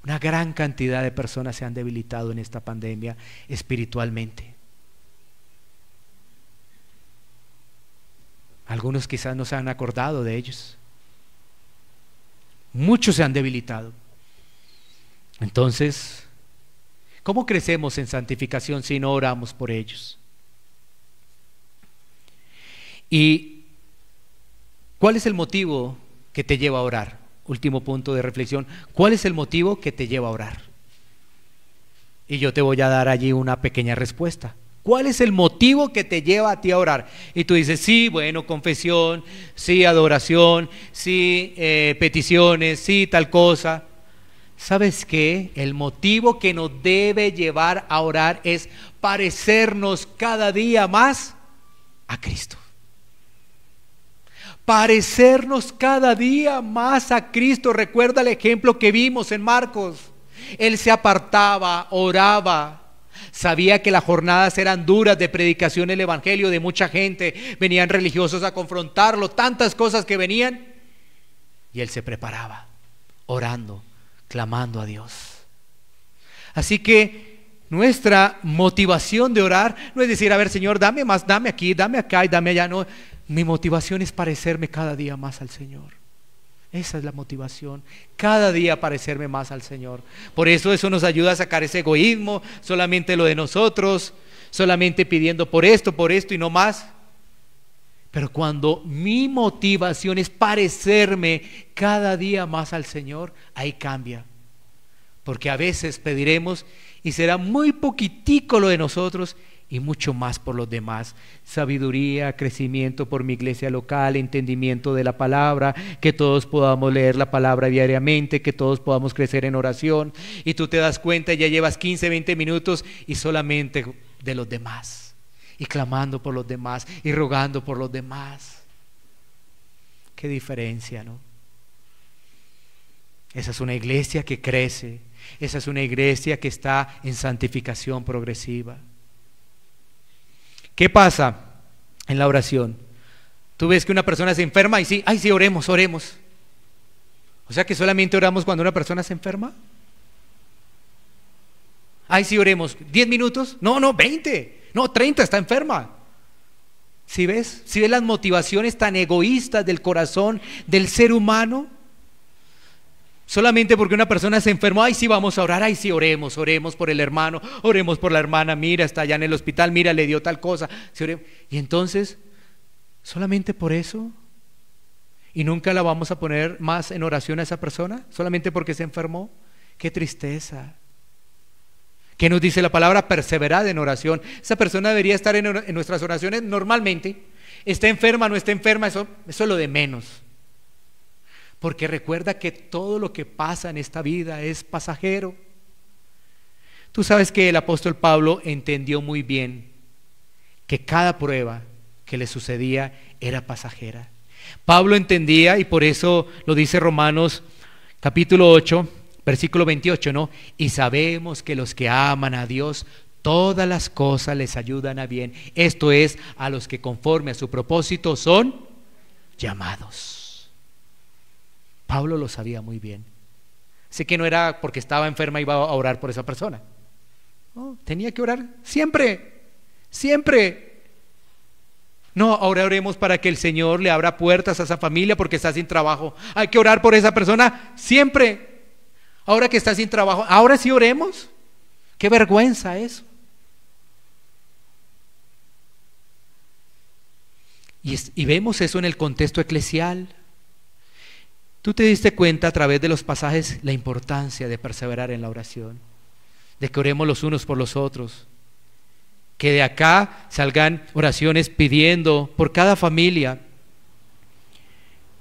B: Una gran cantidad de personas se han debilitado en esta pandemia espiritualmente. Algunos quizás no se han acordado de ellos. Muchos se han debilitado. Entonces, ¿cómo crecemos en santificación si no oramos por ellos? ¿Y cuál es el motivo que te lleva a orar? Último punto de reflexión. ¿Cuál es el motivo que te lleva a orar? Y yo te voy a dar allí una pequeña respuesta. ¿Cuál es el motivo que te lleva a ti a orar? Y tú dices, sí, bueno, confesión, sí, adoración, sí, peticiones, sí, tal cosa. ¿Sabes qué? El motivo que nos debe llevar a orar es parecernos cada día más a Cristo. Parecernos cada día más a Cristo. Recuerda el ejemplo que vimos en Marcos. Él se apartaba, oraba. Sabía que las jornadas eran duras de predicación del evangelio de mucha gente. Venían religiosos a confrontarlo, tantas cosas que venían. Y él se preparaba, orando, clamando a Dios. Así que nuestra motivación de orar no es decir, a ver, Señor, dame más, dame aquí, dame acá y dame allá. No, mi motivación es parecerme cada día más al Señor. Esa es la motivación, cada día parecerme más al Señor. Por eso nos ayuda a sacar ese egoísmo, solamente lo de nosotros, solamente pidiendo por esto y no más. Pero cuando mi motivación es parecerme cada día más al Señor, ahí cambia. Porque a veces pediremos y será muy poquitico lo de nosotros y mucho más por los demás. Sabiduría, crecimiento por mi iglesia local, entendimiento de la palabra, que todos podamos leer la palabra diariamente, que todos podamos crecer en oración. Y tú te das cuenta, ya llevas 15, 20 minutos y solamente de los demás, y clamando por los demás, y rogando por los demás. Qué diferencia, ¿no? Esa es una iglesia que crece, esa es una iglesia que está en santificación progresiva. ¿Qué pasa en la oración? Tú ves que una persona se enferma y sí, ay sí, oremos, oremos. O sea que solamente oramos cuando una persona se enferma. Ay sí, oremos, 10 minutos, no, 20, no, 30, está enferma. ¿Sí ves? ¿Sí ves las motivaciones tan egoístas del corazón del ser humano? Solamente porque una persona se enfermó, ay sí, vamos a orar, ay sí, oremos por el hermano, oremos por la hermana, mira, está allá en el hospital, mira, le dio tal cosa. Sí, y entonces, solamente por eso, y nunca la vamos a poner más en oración a esa persona, solamente porque se enfermó. Qué tristeza. ¿Qué nos dice la palabra? Perseverad en oración. Esa persona debería estar en nuestras oraciones normalmente. Está enferma, no está enferma, eso es lo de menos. Porque recuerda que todo lo que pasa en esta vida es pasajero. Tú sabes que el apóstol Pablo entendió muy bien que cada prueba que le sucedía era pasajera. Pablo entendía, y por eso lo dice Romanos capítulo 8, versículo 28, ¿no? Y sabemos que los que aman a Dios, todas las cosas les ayudan a bien. Esto es, a los que conforme a su propósito son llamados. Pablo lo sabía muy bien. Sé que no era porque estaba enferma iba a orar por esa persona. No, tenía que orar siempre, siempre. No, ahora oremos para que el Señor le abra puertas a esa familia porque está sin trabajo. Hay que orar por esa persona siempre. Ahora que está sin trabajo, ahora sí oremos. Qué vergüenza eso. Y vemos eso en el contexto eclesial. Tú te diste cuenta a través de los pasajes la importancia de perseverar en la oración, de que oremos los unos por los otros, que de acá salgan oraciones pidiendo por cada familia,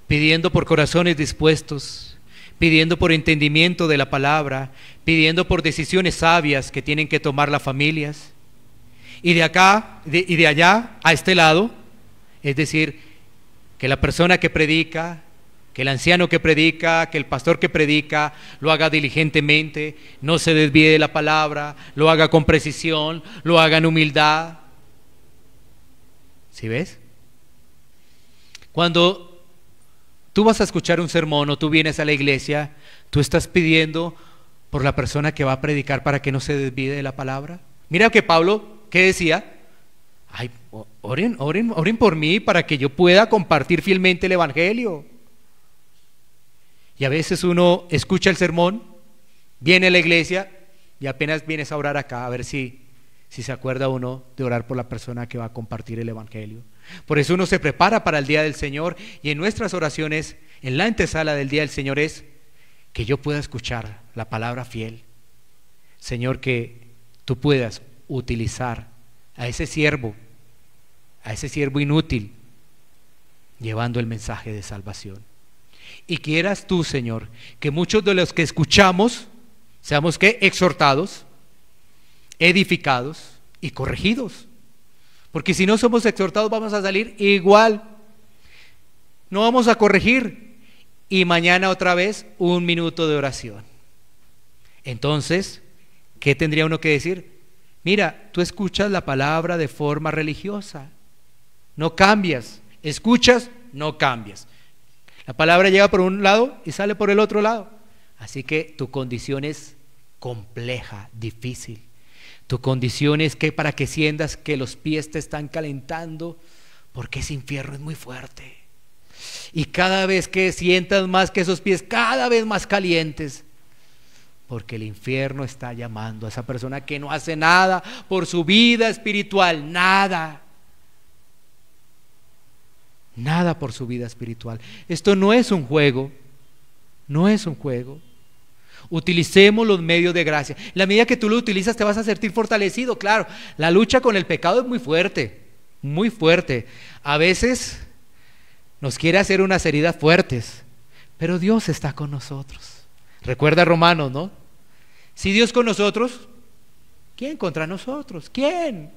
B: pidiendo por corazones dispuestos, pidiendo por entendimiento de la palabra, pidiendo por decisiones sabias que tienen que tomar las familias, y de acá y de allá a este lado, es decir, que la persona que predica, que el anciano que predica, que el pastor que predica, lo haga diligentemente, no se desvíe de la palabra, lo haga con precisión, lo haga en humildad. ¿Sí ves? Cuando tú vas a escuchar un sermón o tú vienes a la iglesia, tú estás pidiendo por la persona que va a predicar para que no se desvíe de la palabra. Mira que Pablo, ¿qué decía? Ay, oren por mí para que yo pueda compartir fielmente el evangelio. Y a veces uno escucha el sermón, viene a la iglesia y apenas vienes a orar acá, a ver si se acuerda uno de orar por la persona que va a compartir el evangelio. Por eso uno se prepara para el día del Señor, y en nuestras oraciones, en la antesala del día del Señor, es que yo pueda escuchar la palabra fiel. Señor, que tú puedas utilizar a ese siervo inútil, llevando el mensaje de salvación. Y quieras tú, Señor, que muchos de los que escuchamos seamos que exhortados, edificados y corregidos. Porque si no somos exhortados vamos a salir igual. No vamos a corregir. Y mañana otra vez 1 minuto de oración. Entonces, ¿qué tendría uno que decir? Mira, tú escuchas la palabra de forma religiosa. No cambias. Escuchas, no cambias. La palabra llega por un lado y sale por el otro lado. Así que tu condición es compleja, difícil. Tu condición es que para que sientas que los pies te están calentando, porque ese infierno es muy fuerte. Y cada vez que sientas más que esos pies cada vez más calientes, porque el infierno está llamando a esa persona que no hace nada por su vida espiritual, nada por su vida espiritual. Esto no es un juego, no es un juego. Utilicemos los medios de gracia. En la medida que tú lo utilizas te vas a sentir fortalecido, claro. La lucha con el pecado es muy fuerte, muy fuerte. A veces nos quiere hacer unas heridas fuertes, pero Dios está con nosotros. Recuerda Romanos, ¿no? Si Dios con nosotros, ¿quién contra nosotros? ¿Quién?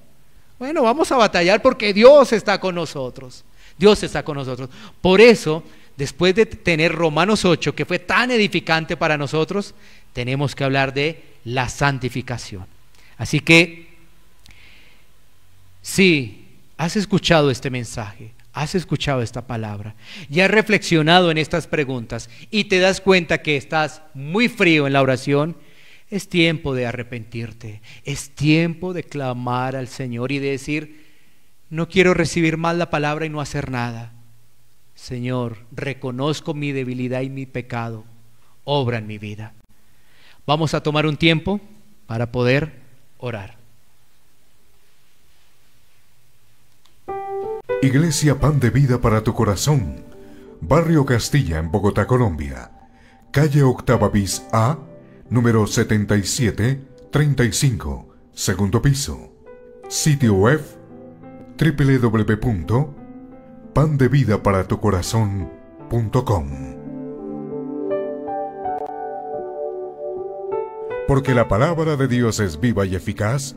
B: Bueno, vamos a batallar porque Dios está con nosotros. Dios está con nosotros. Por eso, después de tener Romanos 8, que fue tan edificante para nosotros, tenemos que hablar de la santificación. Así que, si has escuchado este mensaje, has escuchado esta palabra y has reflexionado en estas preguntas y te das cuenta que estás muy frío en la oración, es tiempo de arrepentirte, es tiempo de clamar al Señor y de decir: no quiero recibir más la palabra y no hacer nada. Señor, reconozco mi debilidad y mi pecado, obra en mi vida. Vamos a tomar un tiempo para poder orar.
A: Iglesia Pan de Vida para tu Corazón, Barrio Castilla, en Bogotá, Colombia. Calle Octava bis A, número 7735, segundo piso. Sitio web www.pandevidaparatucorazon.com. Porque la palabra de Dios es viva y eficaz,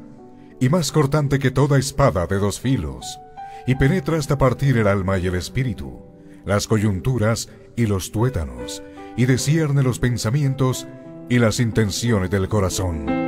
A: y más cortante que toda espada de dos filos, y penetra hasta partir el alma y el espíritu, las coyunturas y los tuétanos, y discierne los pensamientos y las intenciones del corazón.